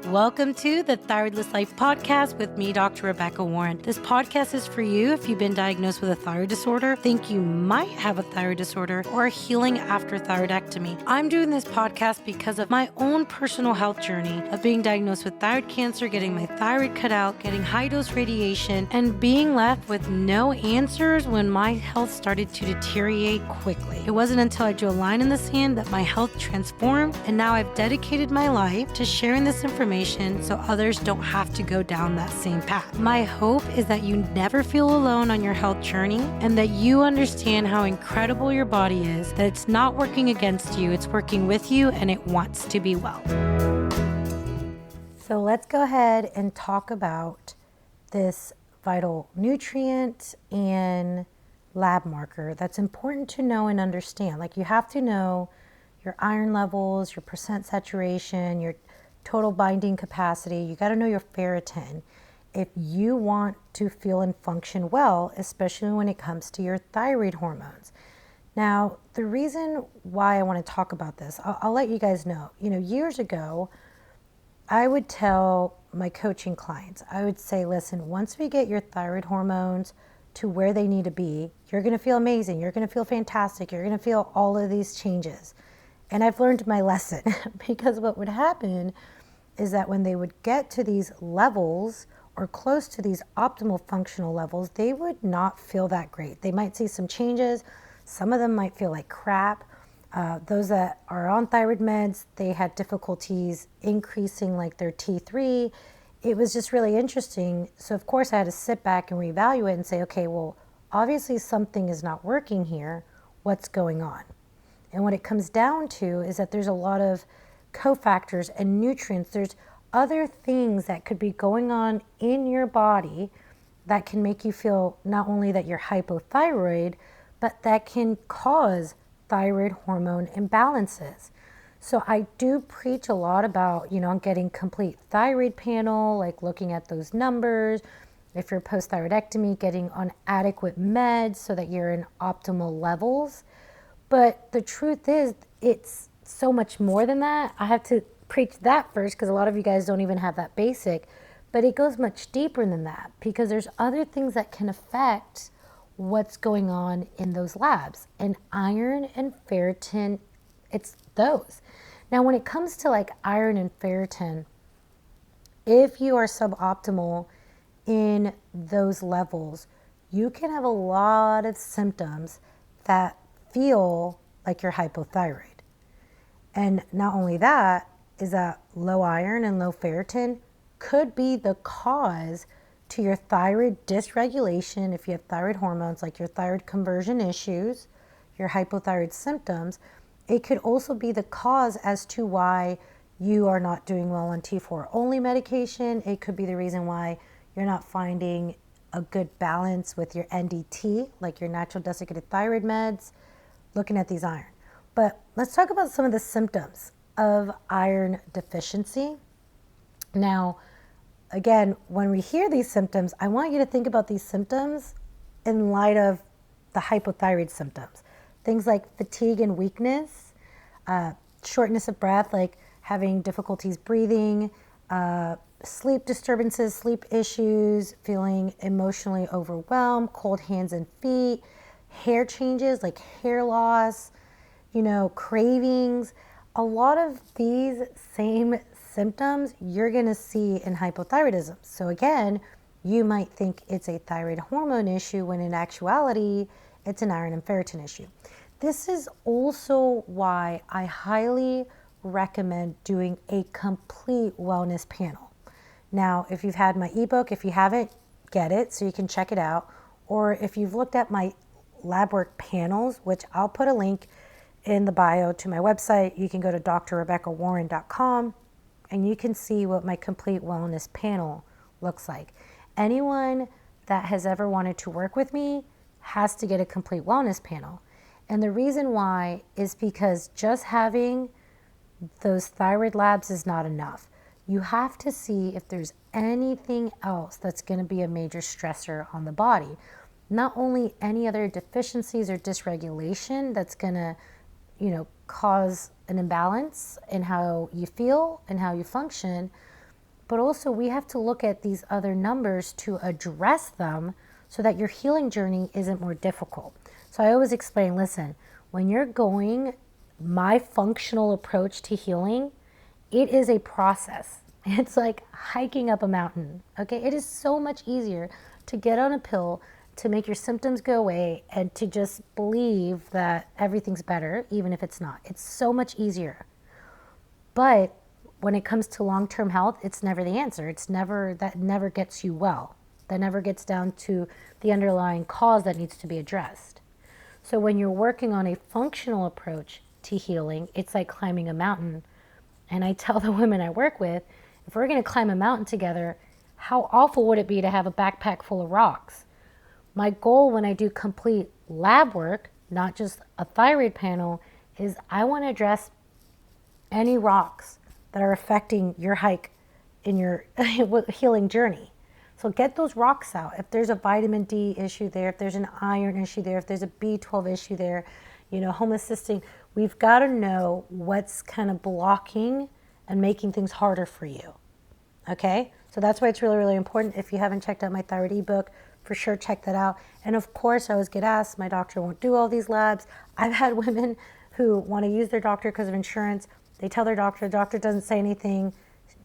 Welcome to the Thyroidless Life podcast with me, Dr. Rebecca Warren. This podcast is for you if you've been diagnosed with a thyroid disorder, think you might have a thyroid disorder, or are healing after thyroidectomy. I'm doing this podcast because of my own personal health journey of being diagnosed with thyroid cancer, getting my thyroid cut out, getting high-dose radiation, and being left with no answers when my health started to deteriorate quickly. It wasn't until I drew a line in the sand that my health transformed, and now I've dedicated my life to sharing this information so others don't have to go down that same path. My hope is that you never feel alone on your health journey and that you understand how incredible your body is, that it's not working against you, it's working with you, and it wants to be well. So let's go ahead and talk about this vital nutrient and lab marker that's important to know and understand. Like, you have to know your iron levels, your percent saturation, your total binding capacity. You got to know your ferritin if you want to feel and function well, especially when it comes to your thyroid hormones. Now, the reason why I want to talk about this, I'll let you guys know. Years ago, I would tell my coaching clients, I would say, listen, once we get your thyroid hormones to where they need to be, you're going to feel amazing. You're going to feel fantastic. You're going to feel all of these changes. And I've learned my lesson because what would happen is that when they would get to these levels or close to these optimal functional levels, they would not feel that great. They might see some changes. Some of them might feel like crap. Those that are on thyroid meds, they had difficulties increasing like their T3. It was just really interesting. So of course I had to sit back and reevaluate and say, okay, well, obviously something is not working here. What's going on? And what it comes down to is that there's a lot of cofactors and nutrients. There's other things that could be going on in your body that can make you feel not only that you're hypothyroid, but that can cause thyroid hormone imbalances. So I do preach a lot about, getting complete thyroid panel, like looking at those numbers. If you're post-thyroidectomy, getting on adequate meds so that you're in optimal levels. But the truth is, it's so much more than that. I have to preach that first because a lot of you guys don't even have that basic. But it goes much deeper than that because there's other things that can affect what's going on in those labs. And iron and ferritin, it's those. Now, when it comes to like iron and ferritin, if you are suboptimal in those levels, you can have a lot of symptoms that feel like you're hypothyroid. And not only that, is that low iron and low ferritin could be the cause to your thyroid dysregulation if you have thyroid hormones, like your thyroid conversion issues, your hypothyroid symptoms. It could also be the cause as to why you are not doing well on T4 only medication. It could be the reason why you're not finding a good balance with your NDT, like your natural desiccated thyroid meds, looking at these iron. But let's talk about some of the symptoms of iron deficiency. Now, again, when we hear these symptoms, I want you to think about these symptoms in light of the hypothyroid symptoms. Things like fatigue and weakness, shortness of breath, like having difficulties breathing, sleep disturbances, sleep issues, feeling emotionally overwhelmed, cold hands and feet, hair changes like hair loss, cravings. A lot of these same symptoms you're going to see in hypothyroidism. So again, you might think it's a thyroid hormone issue when in actuality, it's an iron and ferritin issue. This is also why I highly recommend doing a complete wellness panel. Now, if you've had my ebook, if you haven't, get it so you can check it out. Or if you've looked at my lab work panels, which I'll put a link in the bio to my website, you can go to drrebeccawarren.com and you can see what my complete wellness panel looks like. Anyone that has ever wanted to work with me has to get a complete wellness panel. And the reason why is because just having those thyroid labs is not enough. You have to see if there's anything else that's going to be a major stressor on the body. Not only any other deficiencies or dysregulation that's going to cause an imbalance in how you feel and how you function, but also we have to look at these other numbers to address them so that your healing journey isn't more difficult. So I always explain, listen, when you're going my functional approach to healing, it is a process. It's like hiking up a mountain, okay? It is so much easier to get on a pill to make your symptoms go away and to just believe that everything's better, even if it's not. It's so much easier. But when it comes to long-term health, it's never the answer. That never gets you well. That never gets down to the underlying cause that needs to be addressed. So when you're working on a functional approach to healing, it's like climbing a mountain. And I tell the women I work with, if we're going to climb a mountain together, how awful would it be to have a backpack full of rocks? My goal when I do complete lab work, not just a thyroid panel, is I want to address any rocks that are affecting your hike in your healing journey. So get those rocks out. If there's a vitamin D issue there, if there's an iron issue there, if there's a B12 issue there, homocysteine, we've got to know what's kind of blocking and making things harder for you. Okay? So that's why it's really, really important. If you haven't checked out my thyroid ebook, for sure check that out. And of course, I always get asked, my doctor won't do all these labs. I've had women who want to use their doctor because of insurance. They tell their doctor, the doctor doesn't say anything.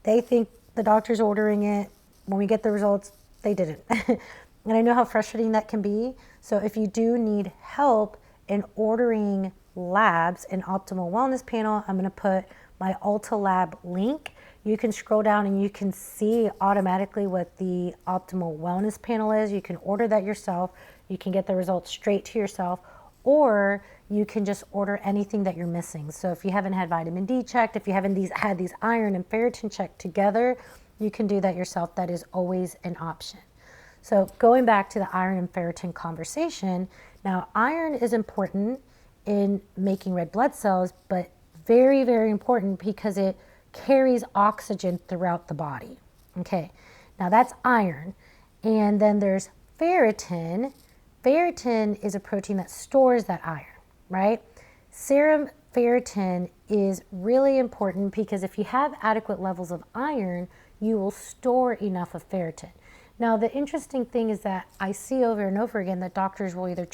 They think the doctor's ordering it. When we get the results, they didn't. And I know how frustrating that can be. So if you do need help in ordering labs in Optimal Wellness Panel, I'm going to put my Ulta Lab link. You can scroll down and you can see automatically what the Optimal Wellness Panel is. You can order that yourself. You can get the results straight to yourself, or you can just order anything that you're missing. So if you haven't had vitamin D checked, if you haven't had these iron and ferritin checked together, you can do that yourself. That is always an option. So going back to the iron and ferritin conversation, now iron is important in making red blood cells, but very, very important because it carries oxygen throughout the body. Okay, now that's iron. And then there's ferritin. Ferritin is a protein that stores that iron, right? Serum ferritin is really important because if you have adequate levels of iron, you will store enough of ferritin. Now, the interesting thing is that I see over and over again that doctors will either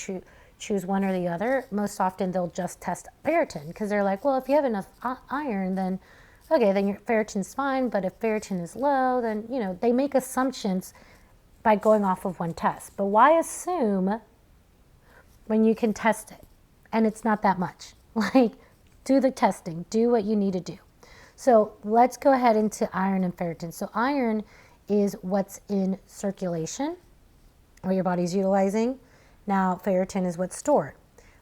choose one or the other. Most often they'll just test ferritin because they're like, well, if you have enough iron, then okay, then your ferritin's fine, but if ferritin is low, then, they make assumptions by going off of one test. But why assume when you can test it and it's not that much? Like, do the testing, do what you need to do. So let's go ahead into iron and ferritin. So iron is what's in circulation, what your body's utilizing. Now, ferritin is what's stored.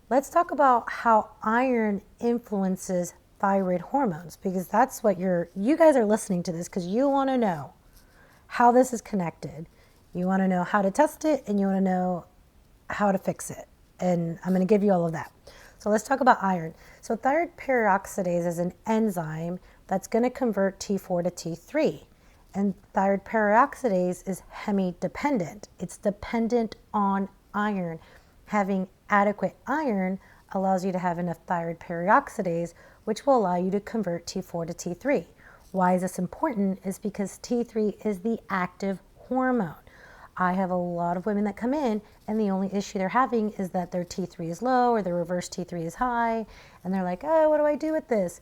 Let's talk about how iron influences thyroid hormones, because that's what you guys are listening to this because you want to know how this is connected. You want to know how to test it, and you want to know how to fix it. And I'm going to give you all of that. So let's talk about iron. So thyroid peroxidase is an enzyme that's going to convert T4 to T3. And thyroid peroxidase is hemi-dependent. It's dependent on iron. Having adequate iron allows you to have enough thyroid peroxidase, which will allow you to convert T4 to T3. Why is this important? Is because T3 is the active hormone. I have a lot of women that come in and the only issue they're having is that their T3 is low or their reverse T3 is high. And they're like, oh, what do I do with this?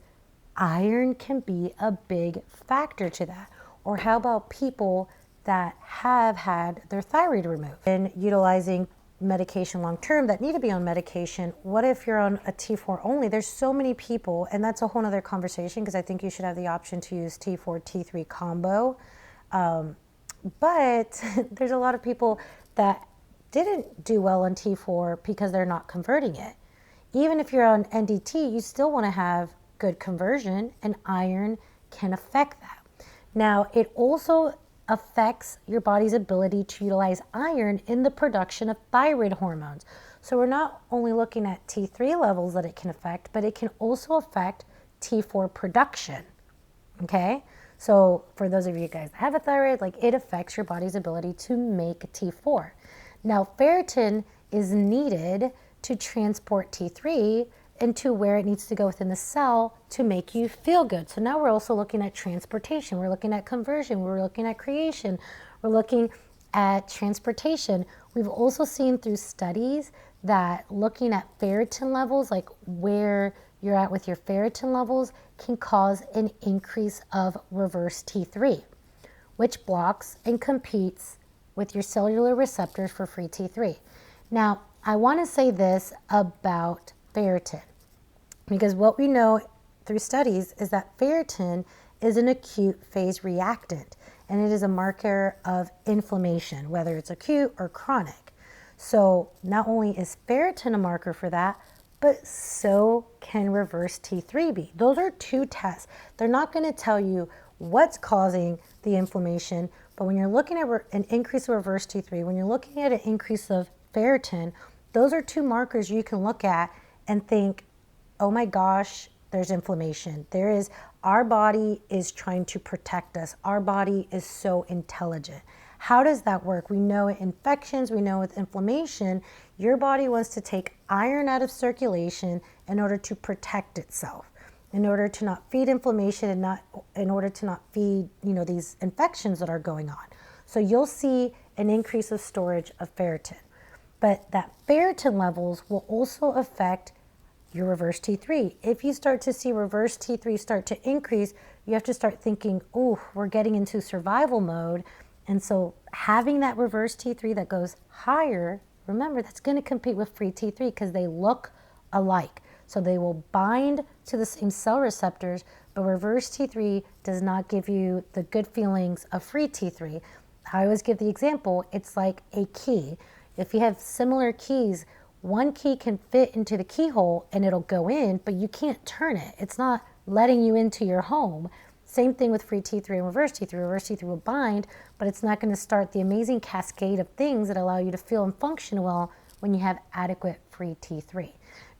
Iron can be a big factor to that. Or how about people that have had their thyroid removed and utilizing medication long term that need to be on medication? What if you're on a T4 only? There's so many people, and that's a whole other conversation because I think you should have the option to use T4, T3 combo. But there's a lot of people that didn't do well on T4 because they're not converting it. Even if you're on NDT, you still want to have good conversion, and iron can affect that. Now, it also affects your body's ability to utilize iron in the production of thyroid hormones. So we're not only looking at T3 levels that it can affect, but it can also affect T4 production, okay? So for those of you guys that have a thyroid, it affects your body's ability to make T4. Now, ferritin is needed to transport T3 into where it needs to go within the cell to make you feel good. So now we're also looking at transportation, we're looking at conversion, we're looking at creation, we're looking at transportation. We've also seen through studies that looking at ferritin levels, like where you're at with your ferritin levels, can cause an increase of reverse T3, which blocks and competes with your cellular receptors for free T3. Now, I want to say this about ferritin, because what we know through studies is that ferritin is an acute phase reactant, and it is a marker of inflammation, whether it's acute or chronic. So not only is ferritin a marker for that, but so can reverse T3 be. Those are two tests. They're not going to tell you what's causing the inflammation, but when you're looking at an increase of reverse T3, when you're looking at an increase of ferritin, those are two markers you can look at and think, oh my gosh, there's inflammation. Our body is trying to protect us. Our body is so intelligent. How does that work? We know with infections, we know with inflammation, your body wants to take iron out of circulation in order to protect itself, in order to not feed inflammation and in order to not feed, these infections that are going on. So you'll see an increase of storage of ferritin. But that ferritin levels will also affect your reverse T3. If you start to see reverse T3 start to increase, you have to start thinking, oh, we're getting into survival mode. And so having that reverse T3 that goes higher, remember, that's going to compete with free T3 because they look alike. So they will bind to the same cell receptors, but reverse T3 does not give you the good feelings of free T3. I always give the example, it's like a key. If you have similar keys, one key can fit into the keyhole and it'll go in, but you can't turn it. It's not letting you into your home. Same thing with free T3 and reverse T3. Reverse T3 will bind, but it's not going to start the amazing cascade of things that allow you to feel and function well when you have adequate free T3.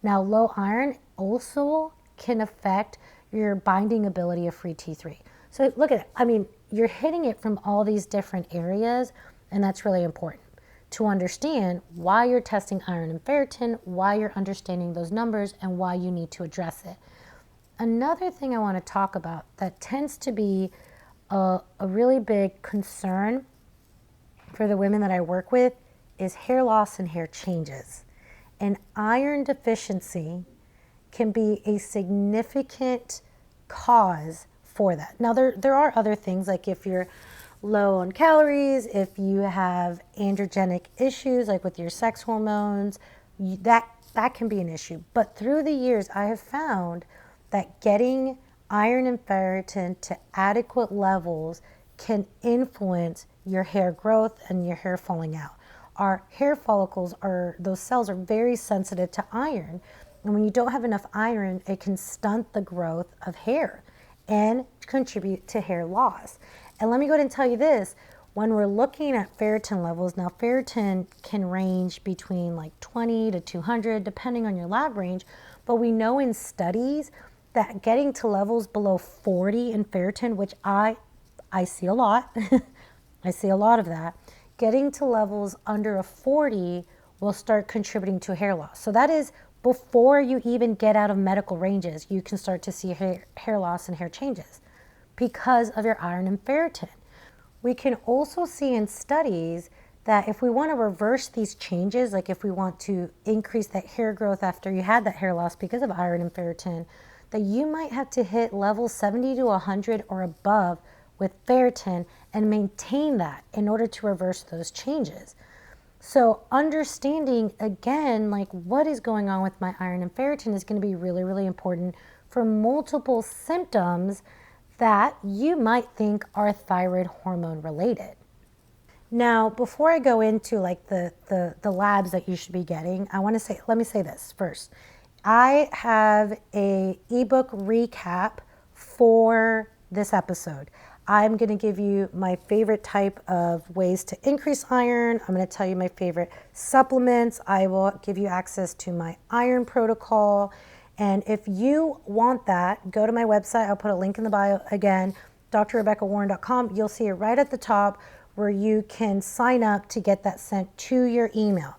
Now, low iron also can affect your binding ability of free T3. So look at it. I mean, you're hitting it from all these different areas, and that's really important to understand why you're testing iron and ferritin, why you're understanding those numbers, and why you need to address it. Another thing I want to talk about that tends to be a really big concern for the women that I work with is hair loss and hair changes. And iron deficiency can be a significant cause for that. Now, there are other things, like if you're low on calories, if you have androgenic issues, like with your sex hormones, that can be an issue. But through the years, I have found that getting iron and ferritin to adequate levels can influence your hair growth and your hair falling out. Our hair follicles, those cells are very sensitive to iron. And when you don't have enough iron, it can stunt the growth of hair and contribute to hair loss. And let me go ahead and tell you this, when we're looking at ferritin levels, now ferritin can range between like 20 to 200, depending on your lab range, but we know in studies that getting to levels below 40 in ferritin, which I see a lot, I see a lot of that, getting to levels under a 40 will start contributing to hair loss. So that is before you even get out of medical ranges, you can start to see hair loss and hair changes because of your iron and ferritin. We can also see in studies that if we want to reverse these changes, like if we want to increase that hair growth after you had that hair loss because of iron and ferritin, that you might have to hit levels 70 to 100 or above with ferritin and maintain that in order to reverse those changes. So understanding, again, like what is going on with my iron and ferritin is going to be really, really important for multiple symptoms that you might think are thyroid hormone related. Now, before I go into like the labs that you should be getting, let me say this first. I have a ebook recap for this episode. I'm going to give you my favorite type of ways to increase iron. I'm going to tell you my favorite supplements. I will give you access to my iron protocol. And if you want that, go to my website. I'll put a link in the bio again, drrebeccawarren.com. You'll see it right at the top where you can sign up to get that sent to your email.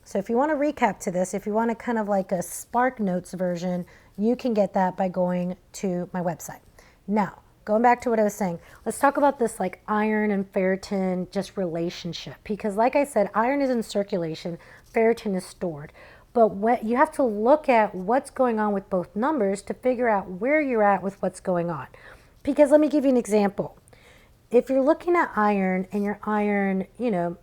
So if you want to recap to this, if you want to kind of like a Spark Notes version, you can get that by going to my website. Now, going back to what I was saying, let's talk about this like iron and ferritin just relationship. Because like I said, iron is in circulation, ferritin is stored. But what you have to look at what's going on with both numbers to figure out where you're at with what's going on. Because let me give you an example. If you're looking at iron and your iron,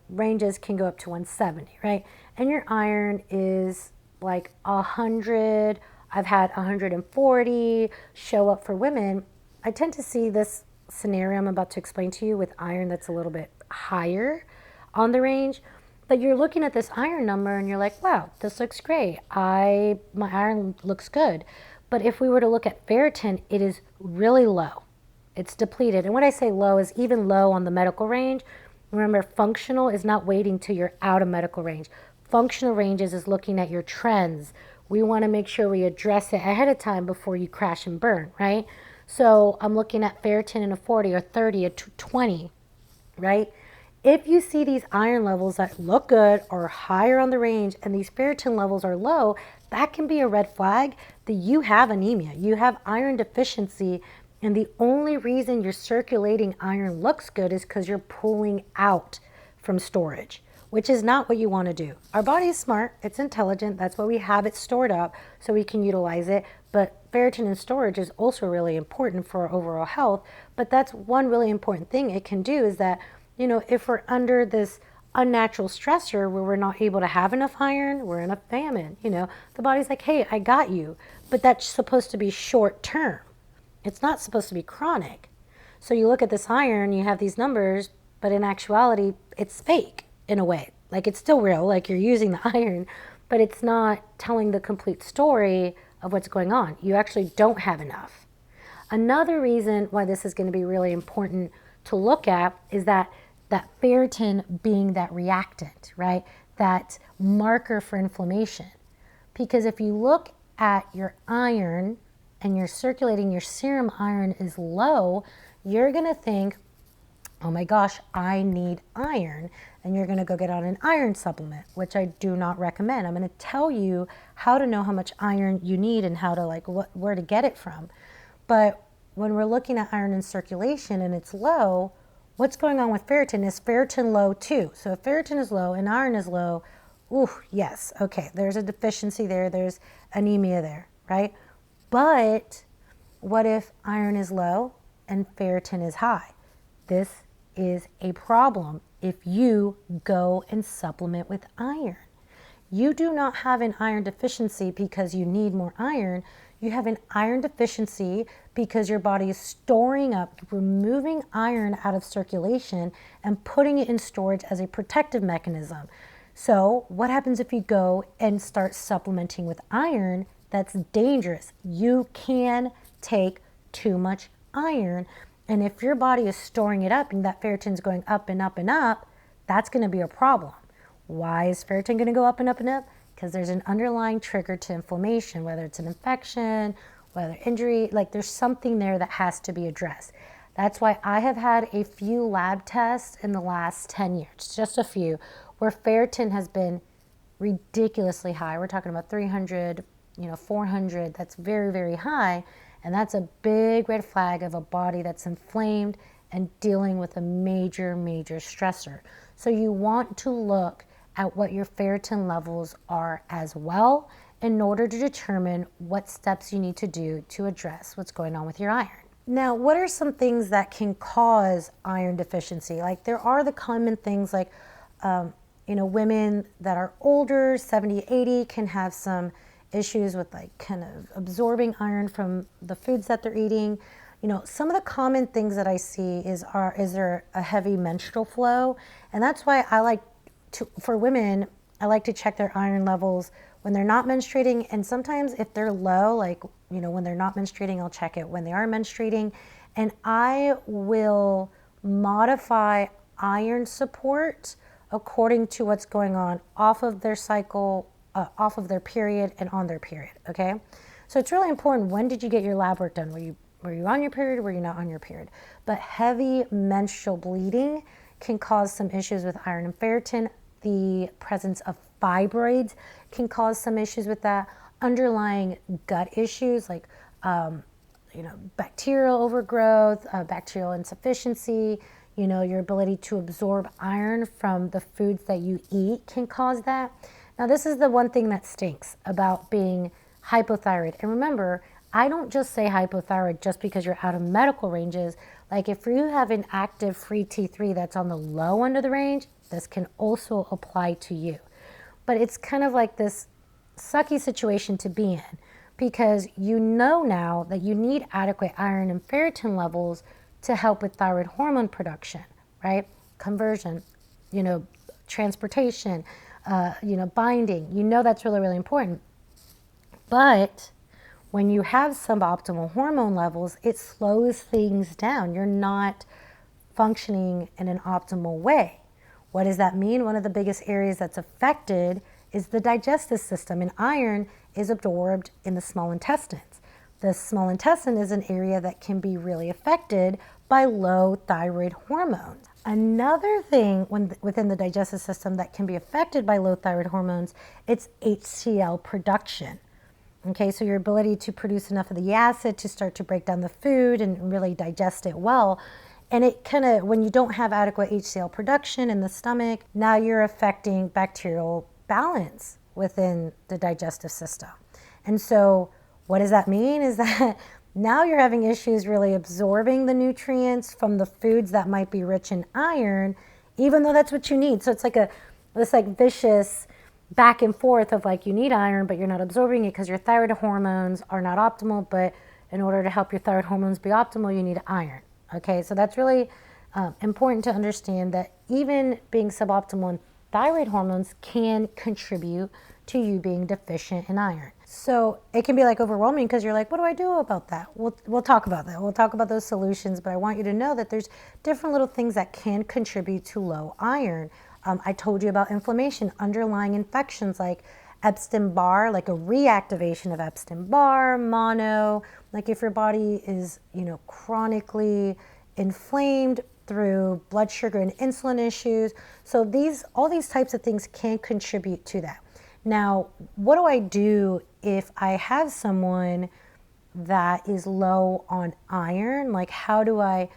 ranges can go up to 170, right? And your iron is like 100, I've had 140 show up for women. I tend to see this scenario I'm about to explain to you with iron that's a little bit higher on the range. But you're looking at this iron number and you're like, wow, this looks great. My iron looks good. But if we were to look at ferritin, it is really low. It's depleted. And when I say low is even low on the medical range. Remember, functional is not waiting till you're out of medical range. Functional ranges is looking at your trends. We want to make sure we address it ahead of time before you crash and burn, right? So I'm looking at ferritin in a 40 or 30 or 20, right? If you see these iron levels that look good or higher on the range and these ferritin levels are low, that can be a red flag that you have anemia. You have iron deficiency. And the only reason your circulating iron looks good is because you're pulling out from storage, which is not what you want to do. Our body is smart. It's intelligent. That's why we have it stored up so we can utilize it. But ferritin in storage is also really important for our overall health. But that's one really important thing it can do is that, if we're under this unnatural stressor where we're not able to have enough iron, we're in a famine, the body's like, hey, I got you. But that's supposed to be short term. It's not supposed to be chronic. So you look at this iron, you have these numbers, but in actuality, it's fake in a way. Like it's still real, like you're using the iron, but it's not telling the complete story of what's going on. You actually don't have enough. Another reason why this is going to be really important to look at is that ferritin being that reactant, right? That marker for inflammation. Because if you look at your iron, and you're circulating, your serum iron is low, you're going to think, oh my gosh, I need iron. And you're going to go get on an iron supplement, which I do not recommend. I'm going to tell you how to know how much iron you need and how to where to get it from. But when we're looking at iron in circulation and it's low, what's going on with ferritin? Is ferritin low too? So if ferritin is low and iron is low, yes, okay, there's a deficiency there, there's anemia there, right? But what if iron is low and ferritin is high? This is a problem if you go and supplement with iron. You do not have an iron deficiency because you need more iron. You have an iron deficiency because your body is storing up, removing iron out of circulation and putting it in storage as a protective mechanism. So what happens if you go and start supplementing with iron? That's dangerous. You can take too much iron. And if your body is storing it up and that ferritin is going up and up and up, that's going to be a problem. Why is ferritin going to go up and up and up? Because there's an underlying trigger to inflammation, whether it's an infection, whether injury, there's something there that has to be addressed. That's why I have had a few lab tests in the last 10 years, just a few, where ferritin has been ridiculously high. We're talking about 300, 400, that's very, very high. And that's a big red flag of a body that's inflamed and dealing with a major, major stressor. So you want to look at what your ferritin levels are as well in order to determine what steps you need to do to address what's going on with your iron. Now, what are some things that can cause iron deficiency? There are the common things women that are older, 70, 80, can have some issues with kind of absorbing iron from the foods that they're eating. Some of the common things that I see is there a heavy menstrual flow? And that's why for women, I like to check their iron levels when they're not menstruating. And sometimes if they're low, when they're not menstruating, I'll check it when they are menstruating. And I will modify iron support according to what's going on off of their cycle, off of their period and on their period, okay? So it's really important, when did you get your lab work done? Were you on your period or were you not on your period? But heavy menstrual bleeding can cause some issues with iron and ferritin. The presence of fibroids can cause some issues with that. Underlying gut issues like bacterial overgrowth, bacterial insufficiency, your ability to absorb iron from the foods that you eat can cause that. Now, this is the one thing that stinks about being hypothyroid. And remember, I don't just say hypothyroid just because you're out of medical ranges. Like if you have an active free T3 that's on the low end of the range, this can also apply to you. But it's kind of like this sucky situation to be in, because you know now that you need adequate iron and ferritin levels to help with thyroid hormone production, right? Conversion, transportation, binding. That's really, really important. But when you have suboptimal hormone levels, it slows things down. You're not functioning in an optimal way. What does that mean? One of the biggest areas that's affected is the digestive system, and iron is absorbed in the small intestines. The small intestine is an area that can be really affected by low thyroid hormones. Another thing within the digestive system that can be affected by low thyroid hormones, it's HCl production. Okay, so your ability to produce enough of the acid to start to break down the food and really digest it well. And it kind of, when you don't have adequate HCl production in the stomach, now you're affecting bacterial balance within the digestive system. And so what does that mean is that now you're having issues really absorbing the nutrients from the foods that might be rich in iron, even though that's what you need. So it's like this vicious back and forth of you need iron, but you're not absorbing it because your thyroid hormones are not optimal. But in order to help your thyroid hormones be optimal, you need iron. Okay, so that's really important to understand that even being suboptimal in thyroid hormones can contribute to you being deficient in iron. So it can be overwhelming because you're like, what do I do about that? We'll talk about that. We'll talk about those solutions, but I want you to know that there's different little things that can contribute to low iron. I told you about inflammation, underlying infections like Epstein-Barr, like a reactivation of Epstein-Barr, mono, like if your body is, chronically inflamed through blood sugar and insulin issues. So all these types of things can contribute to that. Now, what do I do if I have someone that is low on iron? How do I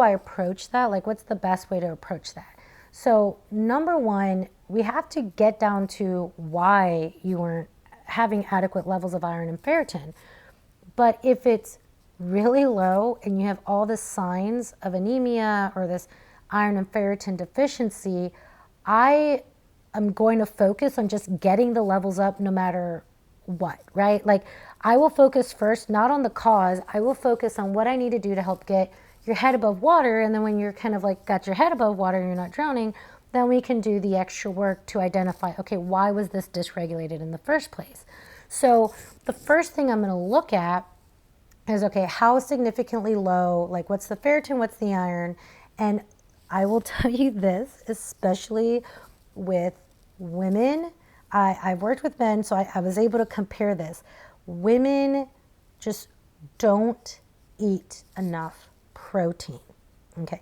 approach that? What's the best way to approach that? So number one, we have to get down to why you weren't having adequate levels of iron and ferritin. But if it's really low and you have all the signs of anemia or this iron and ferritin deficiency, I am going to focus on just getting the levels up no matter what, right? I will focus first, not on the cause. I will focus on what I need to do to help get your head above water. And then when you're kind of got your head above water and you're not drowning, then we can do the extra work to identify, okay, why was this dysregulated in the first place? So the first thing I'm going to look at is, okay, how significantly low, what's the ferritin, what's the iron? And I will tell you this, especially with women. I've worked with men, so I was able to compare this. Women just don't eat enough protein, okay?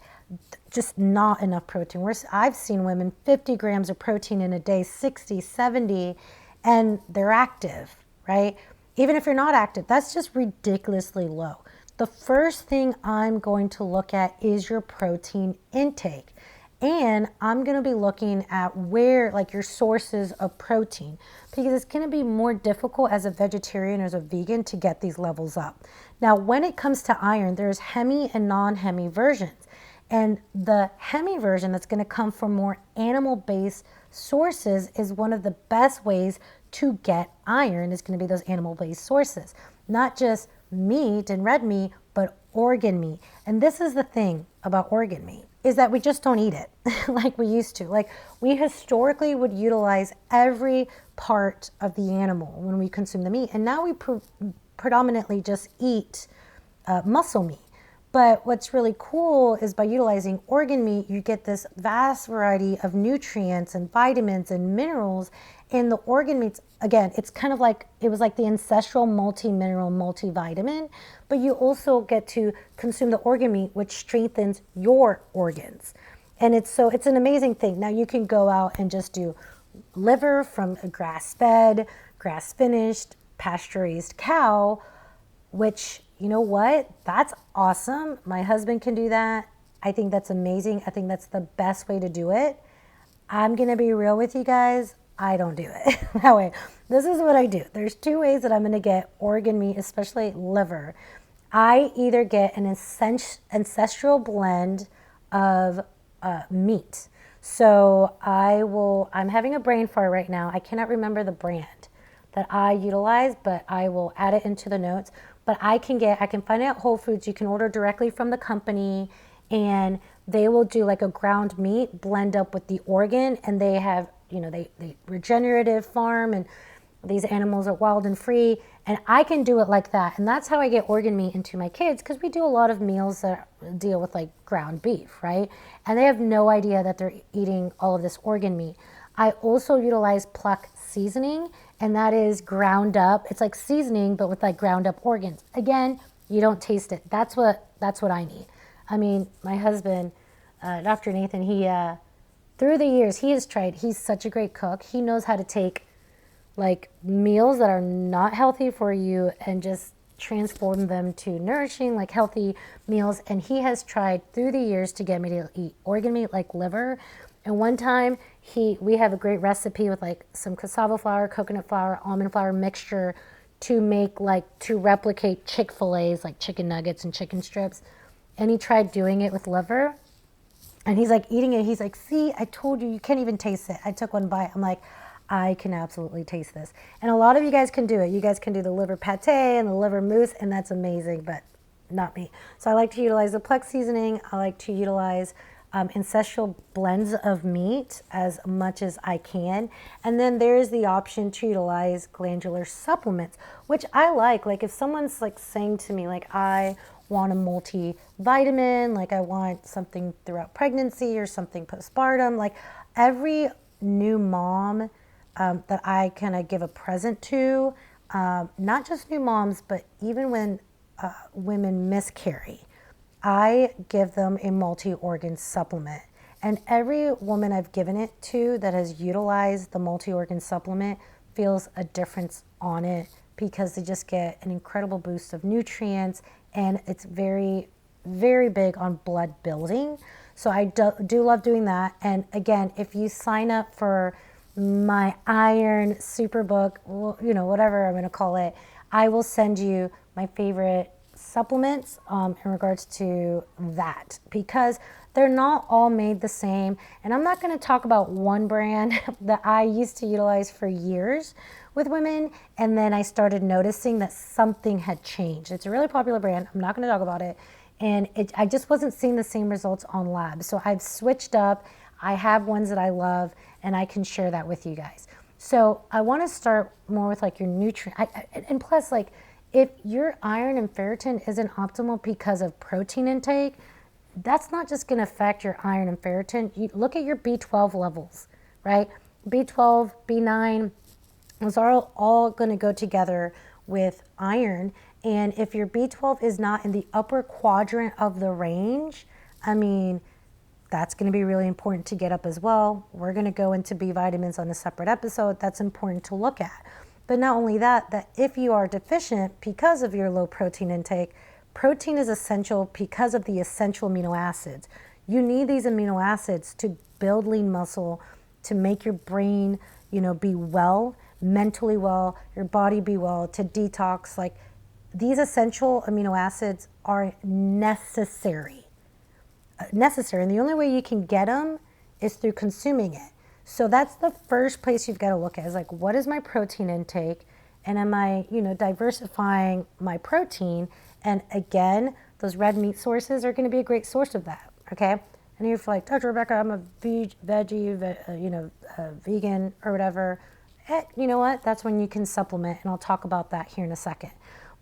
Just not enough protein. I've seen women 50 grams of protein in a day, 60, 70, and they're active, right? Even if you're not active, that's just ridiculously low. The first thing I'm going to look at is your protein intake. And I'm going to be looking at where, your sources of protein, because it's going to be more difficult as a vegetarian or as a vegan to get these levels up. Now, when it comes to iron, there's hemi and non-hemi versions. And the hemi version that's going to come from more animal-based sources is one of the best ways to get iron, is going to be those animal-based sources. Not just meat and red meat, but organ meat. And this is the thing about organ meat, is that we just don't eat it like we used to. We historically would utilize every part of the animal when we consume the meat. And now we predominantly just eat muscle meat. But what's really cool is by utilizing organ meat, you get this vast variety of nutrients and vitamins and minerals in the organ meats. Again, it's kind of it was like the ancestral multi-mineral, multivitamin, but you also get to consume the organ meat, which strengthens your organs. And it's an amazing thing. Now you can go out and just do liver from a grass-fed, grass-finished, pasture-raised cow, which, you know what? That's awesome. My husband can do that. I think that's amazing. I think that's the best way to do it. I'm going to be real with you guys. I don't do it that way. This is what I do. There's two ways that I'm going to get organ meat, especially liver. I either get an ancestral blend of meat. So I'm having a brain fart right now. I cannot remember the brand that I utilize, but I will add it into the notes. But I can find it at Whole Foods. You can order directly from the company, and they will do like a ground meat blend up with the organ, and they have, they regenerative farm, and these animals are wild and free, and I can do it like that. And that's how I get organ meat into my kids, because we do a lot of meals that deal with like ground beef, right? And they have no idea that they're eating all of this organ meat. I also utilize pluck seasoning, and that is ground up. It's like seasoning, but with like ground up organs. Again, you don't taste it. That's what I need. I mean, my husband, Dr. Nathan, he through the years, he's such a great cook. He knows how to take like meals that are not healthy for you and just transform them to nourishing, like healthy meals. And he has tried through the years to get me to eat organ meat like liver. And one time we have a great recipe with like some cassava flour, coconut flour, almond flour mixture to replicate Chick-fil-A's like chicken nuggets and chicken strips. And he tried doing it with liver, and he's like eating it. He's like, see, I told you can't even taste it. I took one bite. I'm like, I can absolutely taste this. And a lot of you guys can do it. You guys can do the liver pate and the liver mousse, and that's amazing, but not me. So I like to utilize the Plex seasoning. I like to utilize ancestral blends of meat as much as I can. And then there's the option to utilize glandular supplements, which I like. Like if someone's like saying to me, like, I want a multivitamin, like I want something throughout pregnancy or something postpartum, like every new mom that I kind of give a present to, not just new moms, but even when women miscarry, I give them a multi-organ supplement. And every woman I've given it to that has utilized the multi-organ supplement feels a difference on it, because they just get an incredible boost of nutrients, and it's very, very big on blood building. So I do love doing that. And again, if you sign up for my iron superbook, whatever I'm going to call it, I will send you my favorite supplements in regards to that, because they're not all made the same. And I'm not going to talk about one brand that I used to utilize for years with women, and then I started noticing that something had changed. It's a really popular brand. I'm not going to talk about it. And I just wasn't seeing the same results on labs. So I've switched up. I have ones that I love, and I can share that with you guys. So I want to start more with like your nutrient. And plus, like, if your iron and ferritin isn't optimal because of protein intake, that's not just going to affect your iron and ferritin. You look at your B12 levels, right? B12, B9, those are all going to go together with iron. And if your B12 is not in the upper quadrant of the range, I mean, that's going to be really important to get up as well. We're going to go into B vitamins on a separate episode. That's important to look at. But not only that, that if you are deficient because of your low protein intake, protein is essential because of the essential amino acids. You need these amino acids to build lean muscle, to make your brain, be well, mentally well, your body be well, to detox. Like, these essential amino acids are necessary. And the only way you can get them is through consuming it. So that's the first place you've got to look at, is like, what is my protein intake, and am I, diversifying my protein? And again, those red meat sources are going to be a great source of that. Okay. And you're like, Dr. Rebecca, I'm a veggie, vegan or whatever. You know what? That's when you can supplement, and I'll talk about that here in a second.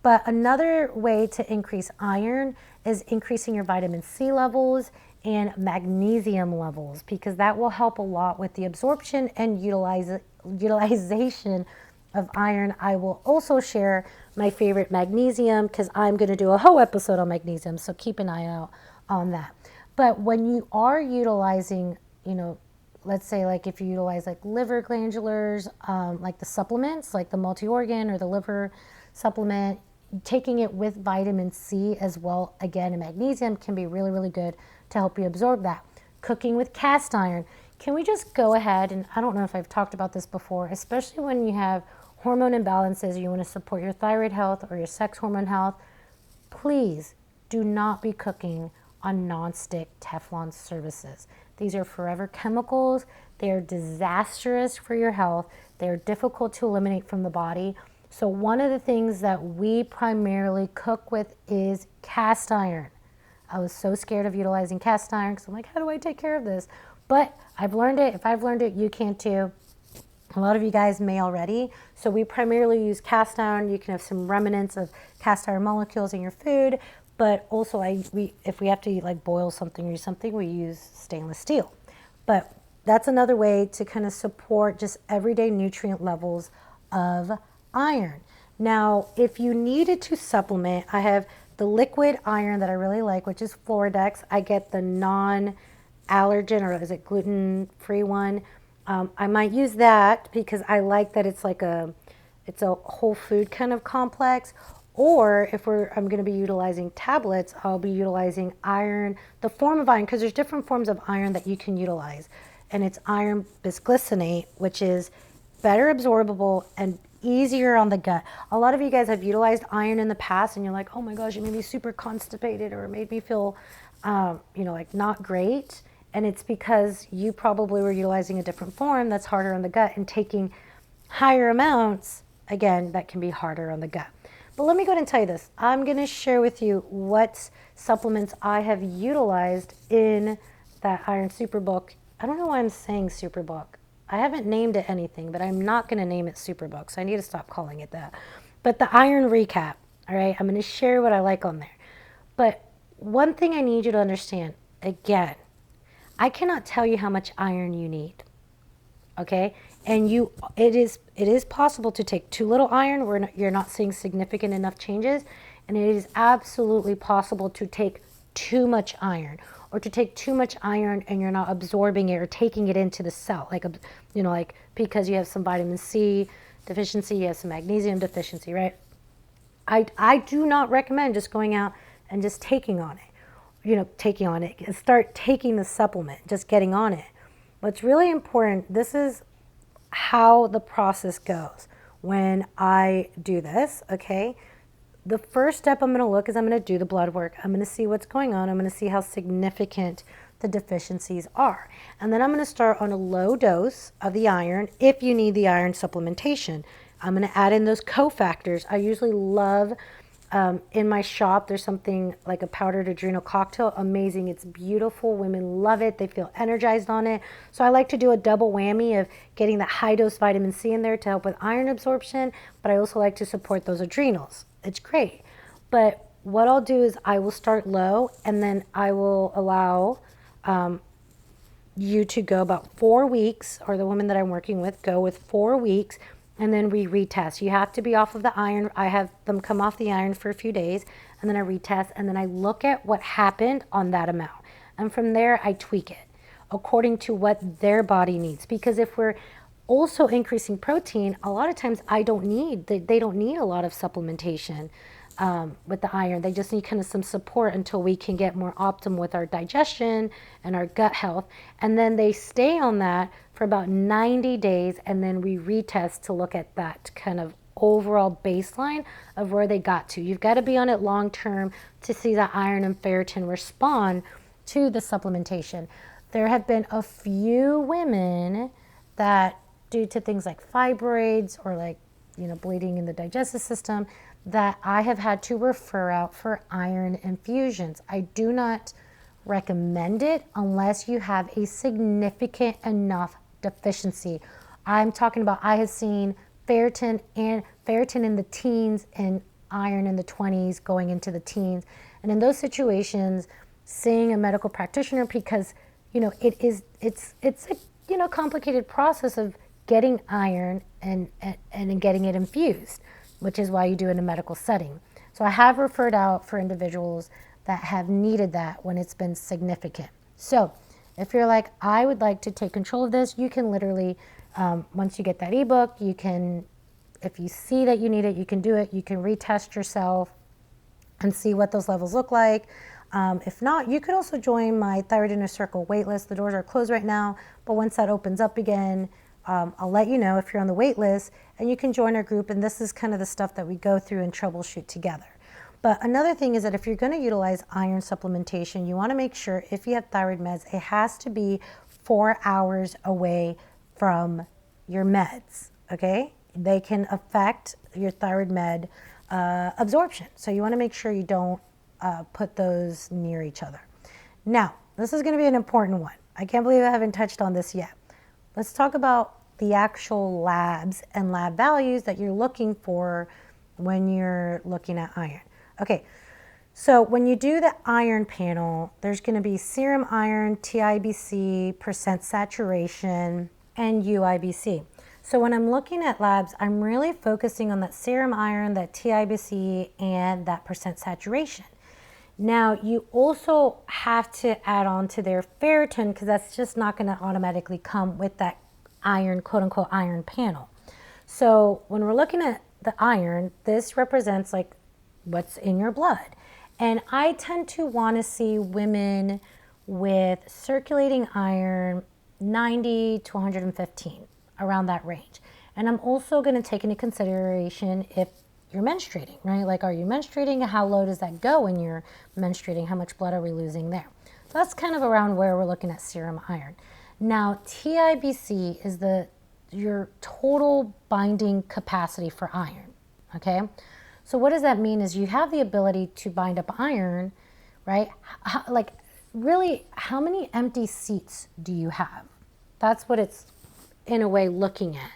But another way to increase iron is increasing your vitamin C levels and magnesium levels, because that will help a lot with the absorption and utilization of iron. I will also share my favorite magnesium, because I'm going to do a whole episode on magnesium, so keep an eye out on that. But when you are utilizing, let's say like if you utilize like liver glandulars, like the supplements, like the multi-organ or the liver supplement, taking it with vitamin C as well, again, and magnesium can be really, really good to help you absorb that. Cooking with cast iron. Can we just go ahead, and I don't know if I've talked about this before, especially when you have hormone imbalances, you want to support your thyroid health or your sex hormone health, please do not be cooking on non-stick Teflon surfaces. These are forever chemicals. They are disastrous for your health. They're difficult to eliminate from the body. So one of the things that we primarily cook with is cast iron. I was so scared of utilizing cast iron because I'm like, how do I take care of this? But I've learned it. If I've learned it, you can too. A lot of you guys may already. So we primarily use cast iron. You can have some remnants of cast iron molecules in your food, but also if we have to like boil something or something, we use stainless steel. But that's another way to kind of support just everyday nutrient levels of iron. Now, if you needed to supplement, I have the liquid iron that I really like, which is Floridex. I get the non-allergen, or is it gluten-free one? I might use that because I like that it's a whole food kind of complex. Or if I'm going to be utilizing tablets, I'll be utilizing iron, the form of iron, because there's different forms of iron that you can utilize. And it's iron bisglycinate, which is better absorbable and easier on the gut. A lot of you guys have utilized iron in the past and you're like, oh my gosh, it made me super constipated or it made me feel, like not great. And it's because you probably were utilizing a different form that's harder on the gut, and taking higher amounts, again, that can be harder on the gut. But let me go ahead and tell you this. I'm going to share with you what supplements I have utilized in that Iron Superbook. I don't know why I'm saying Superbook. I haven't named it anything, but I'm not going to name it Superbook, so I need to stop calling it that. But the Iron Recap, all right? I'm going to share what I like on there. But one thing I need you to understand, again, I cannot tell you how much iron you need, okay? And it is possible to take too little iron where you're not seeing significant enough changes, and it is absolutely possible to take too much iron, or to take too much iron and you're not absorbing it or taking it into the cell, like because you have some vitamin C deficiency, you have some magnesium deficiency, right? I do not recommend just going out and just taking on it. Start taking the supplement, just getting on it. What's really important, this is how the process goes when I do this, okay? The first step I'm going to look is I'm going to do the blood work. I'm going to see what's going on. I'm going to see how significant the deficiencies are. And then I'm going to start on a low dose of the iron if you need the iron supplementation. I'm going to add in those cofactors. I usually love, in my shop, there's something like a powdered adrenal cocktail. Amazing. It's beautiful. Women love it. They feel energized on it. So I like to do a double whammy of getting that high dose vitamin C in there to help with iron absorption, but I also like to support those adrenals. It's great. But what I'll do is I will start low, and then I will allow you to go about 4 weeks, or the women that I'm working with go with 4 weeks, and then we retest. You have to be off of the iron. I have them come off the iron for a few days, and then I retest, and then I look at what happened on that amount. And from there, I tweak it according to what their body needs. Because if we're also increasing protein, a lot of times they don't need a lot of supplementation with the iron. They just need kind of some support until we can get more optimal with our digestion and our gut health. And then they stay on that for about 90 days, and then we retest to look at that kind of overall baseline of where they got to. You've got to be on it long term to see that iron and ferritin respond to the supplementation. There have been a few women that, due to things like fibroids or bleeding in the digestive system, that I have had to refer out for iron infusions. I do not recommend it unless you have a significant enough deficiency. I'm talking about, I have seen ferritin in the teens and iron in the 20s going into the teens. And in those situations, seeing a medical practitioner, because it's a complicated process of getting iron and getting it infused, which is why you do it in a medical setting. So I have referred out for individuals that have needed that when it's been significant. So If you're like, I would like to take control of this, you can literally, once you get that ebook, you can, if you see that you need it, you can do it. You can retest yourself and see what those levels look like. If not, you could also join my Thyroid Inner Circle waitlist. The doors are closed right now, but once that opens up again, I'll let you know if you're on the wait list, and you can join our group. And this is kind of the stuff that we go through and troubleshoot together. But another thing is that if you're going to utilize iron supplementation, you want to make sure if you have thyroid meds, it has to be 4 hours away from your meds, okay? They can affect your thyroid med absorption. So you want to make sure you don't put those near each other. Now, this is going to be an important one. I can't believe I haven't touched on this yet. Let's talk about the actual labs and lab values that you're looking for when you're looking at iron. Okay, so when you do the iron panel, there's going to be serum iron, TIBC, percent saturation, and UIBC. So when I'm looking at labs, I'm really focusing on that serum iron, that TIBC, and that percent saturation. Now, you also have to add on to their ferritin, because that's just not going to automatically come with that iron, quote unquote, iron panel. So when we're looking at the iron, this represents like what's in your blood. And I tend to want to see women with circulating iron 90 to 115, around that range. And I'm also going to take into consideration if you're menstruating, right? Like, are you menstruating? How low does that go when you're menstruating? How much blood are we losing there? So that's kind of around where we're looking at serum iron. Now, TIBC is your total binding capacity for iron, okay? So what does that mean is you have the ability to bind up iron, right? Like, really, how many empty seats do you have? That's what it's, in a way, looking at.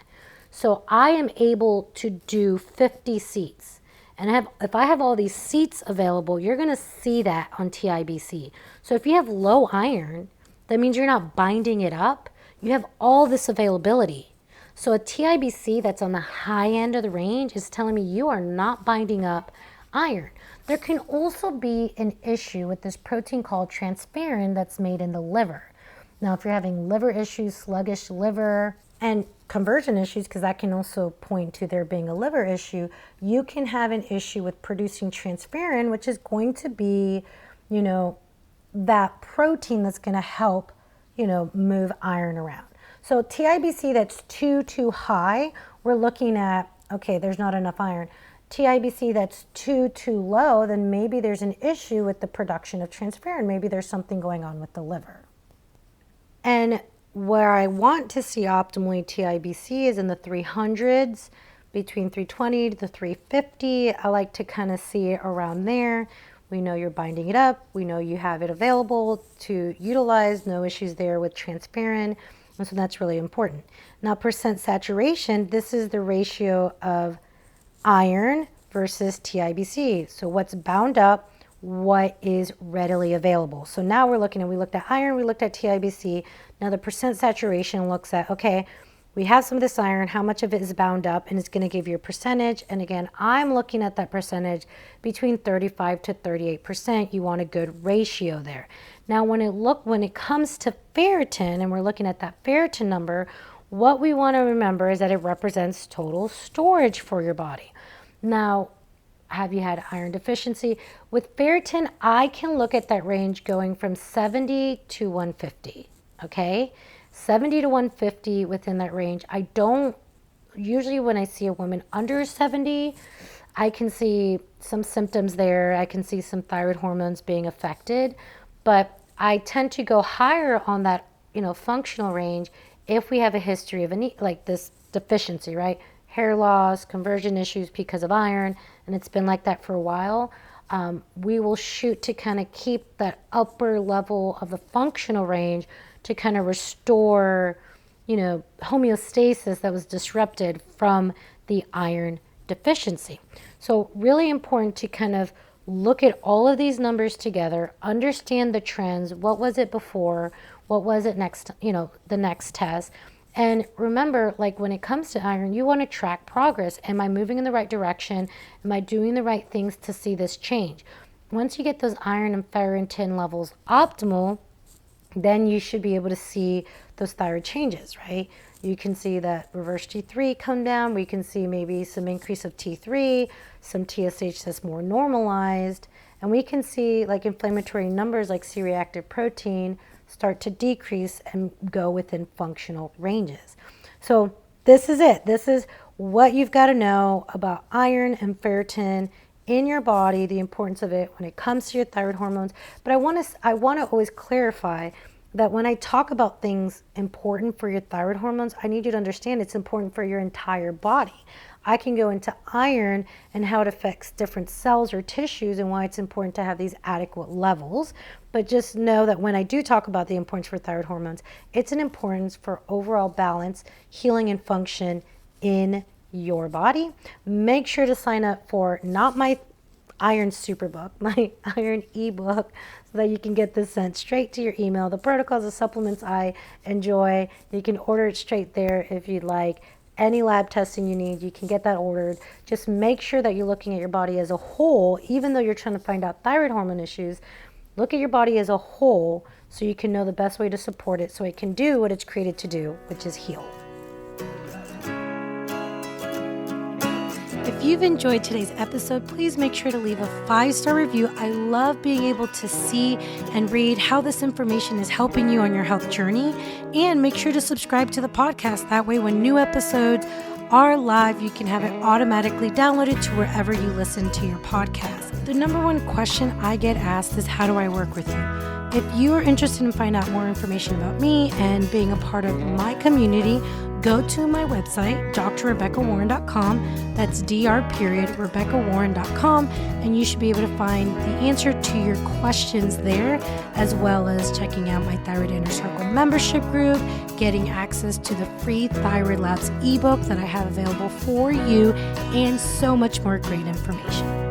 So I am able to do 50 seats. And if I have all these seats available, you're going to see that on TIBC. So if you have low iron, that means you're not binding it up. You have all this availability. So a TIBC that's on the high end of the range is telling me you are not binding up iron. There can also be an issue with this protein called transferrin that's made in the liver. Now, if you're having liver issues, sluggish liver, and conversion issues, because that can also point to there being a liver issue, you can have an issue with producing transferrin, which is going to be, that protein that's going to help, move iron around. So TIBC that's too high, we're looking at, okay, there's not enough iron. TIBC that's too low, then maybe there's an issue with the production of transferrin. Maybe there's something going on with the liver. And where I want to see optimally TIBC is in the 300s, between 320 to the 350. I like to kind of see it around there. We know you're binding it up. We know you have it available to utilize. No issues there with transferrin. And so that's really important. Now, percent saturation, this is the ratio of iron versus TIBC. So what's bound up, what is readily available. So now we looked at iron, we looked at TIBC. Now the percent saturation looks at, okay, we have some of this iron, how much of it is bound up, and it's going to give you a percentage. And again, I'm looking at that percentage between 35 to 38%. You want a good ratio there. Now, when it comes to ferritin, and we're looking at that ferritin number, what we want to remember is that it represents total storage for your body. Now, have you had iron deficiency? With ferritin, I can look at that range going from 70 to 150, okay? 70 to 150 within that range. I don't, usually when I see a woman under 70, I can see some symptoms there. I can see some thyroid hormones being affected, but I tend to go higher on that, functional range if we have a history of like this deficiency, right? Hair loss, conversion issues because of iron, and it's been like that for a while. We will shoot to kind of keep that upper level of the functional range to kind of restore, homeostasis that was disrupted from the iron deficiency. So really important to kind of look at all of these numbers together, understand the trends. What was it before? What was it next, the next test? And remember, like when it comes to iron, you want to track progress. Am I moving in the right direction? Am I doing the right things to see this change? Once you get those iron and ferritin levels optimal, then you should be able to see those thyroid changes, right? You can see that reverse T3 come down. We can see maybe some increase of T3, some TSH that's more normalized. And we can see like inflammatory numbers like C-reactive protein start to decrease and go within functional ranges. So this is it. This is what you've got to know about iron and ferritin in your body, the importance of it when it comes to your thyroid hormones. But I want to always clarify that when I talk about things important for your thyroid hormones, I need you to understand it's important for your entire body. I can go into iron and how it affects different cells or tissues and why it's important to have these adequate levels. But just know that when I do talk about the importance for thyroid hormones, it's an importance for overall balance, healing, and function in your body. Make sure to sign up for not my iron superbook, my iron ebook, so that you can get this sent straight to your email. The protocols, the supplements I enjoy, you can order it straight there if you'd like. Any lab testing you need, you can get that ordered. Just make sure that you're looking at your body as a whole, even though you're trying to find out thyroid hormone issues. Look at your body as a whole so you can know the best way to support it so it can do what it's created to do, which is heal. If you've enjoyed today's episode, please make sure to leave a 5-star review. I love being able to see and read how this information is helping you on your health journey. And make sure to subscribe to the podcast. That way, when new episodes are live, you can have it automatically downloaded to wherever you listen to your podcast. The number one question I get asked is, how do I work with you? If you are interested in finding out more information about me and being a part of my community, go to my website, drrebeccawarren.com. That's dr.rebeccawarren.com. And you should be able to find the answer to your questions there, as well as checking out my Thyroid Inner Circle membership group, getting access to the free Thyroid Labs ebook that I have available for you, and so much more great information.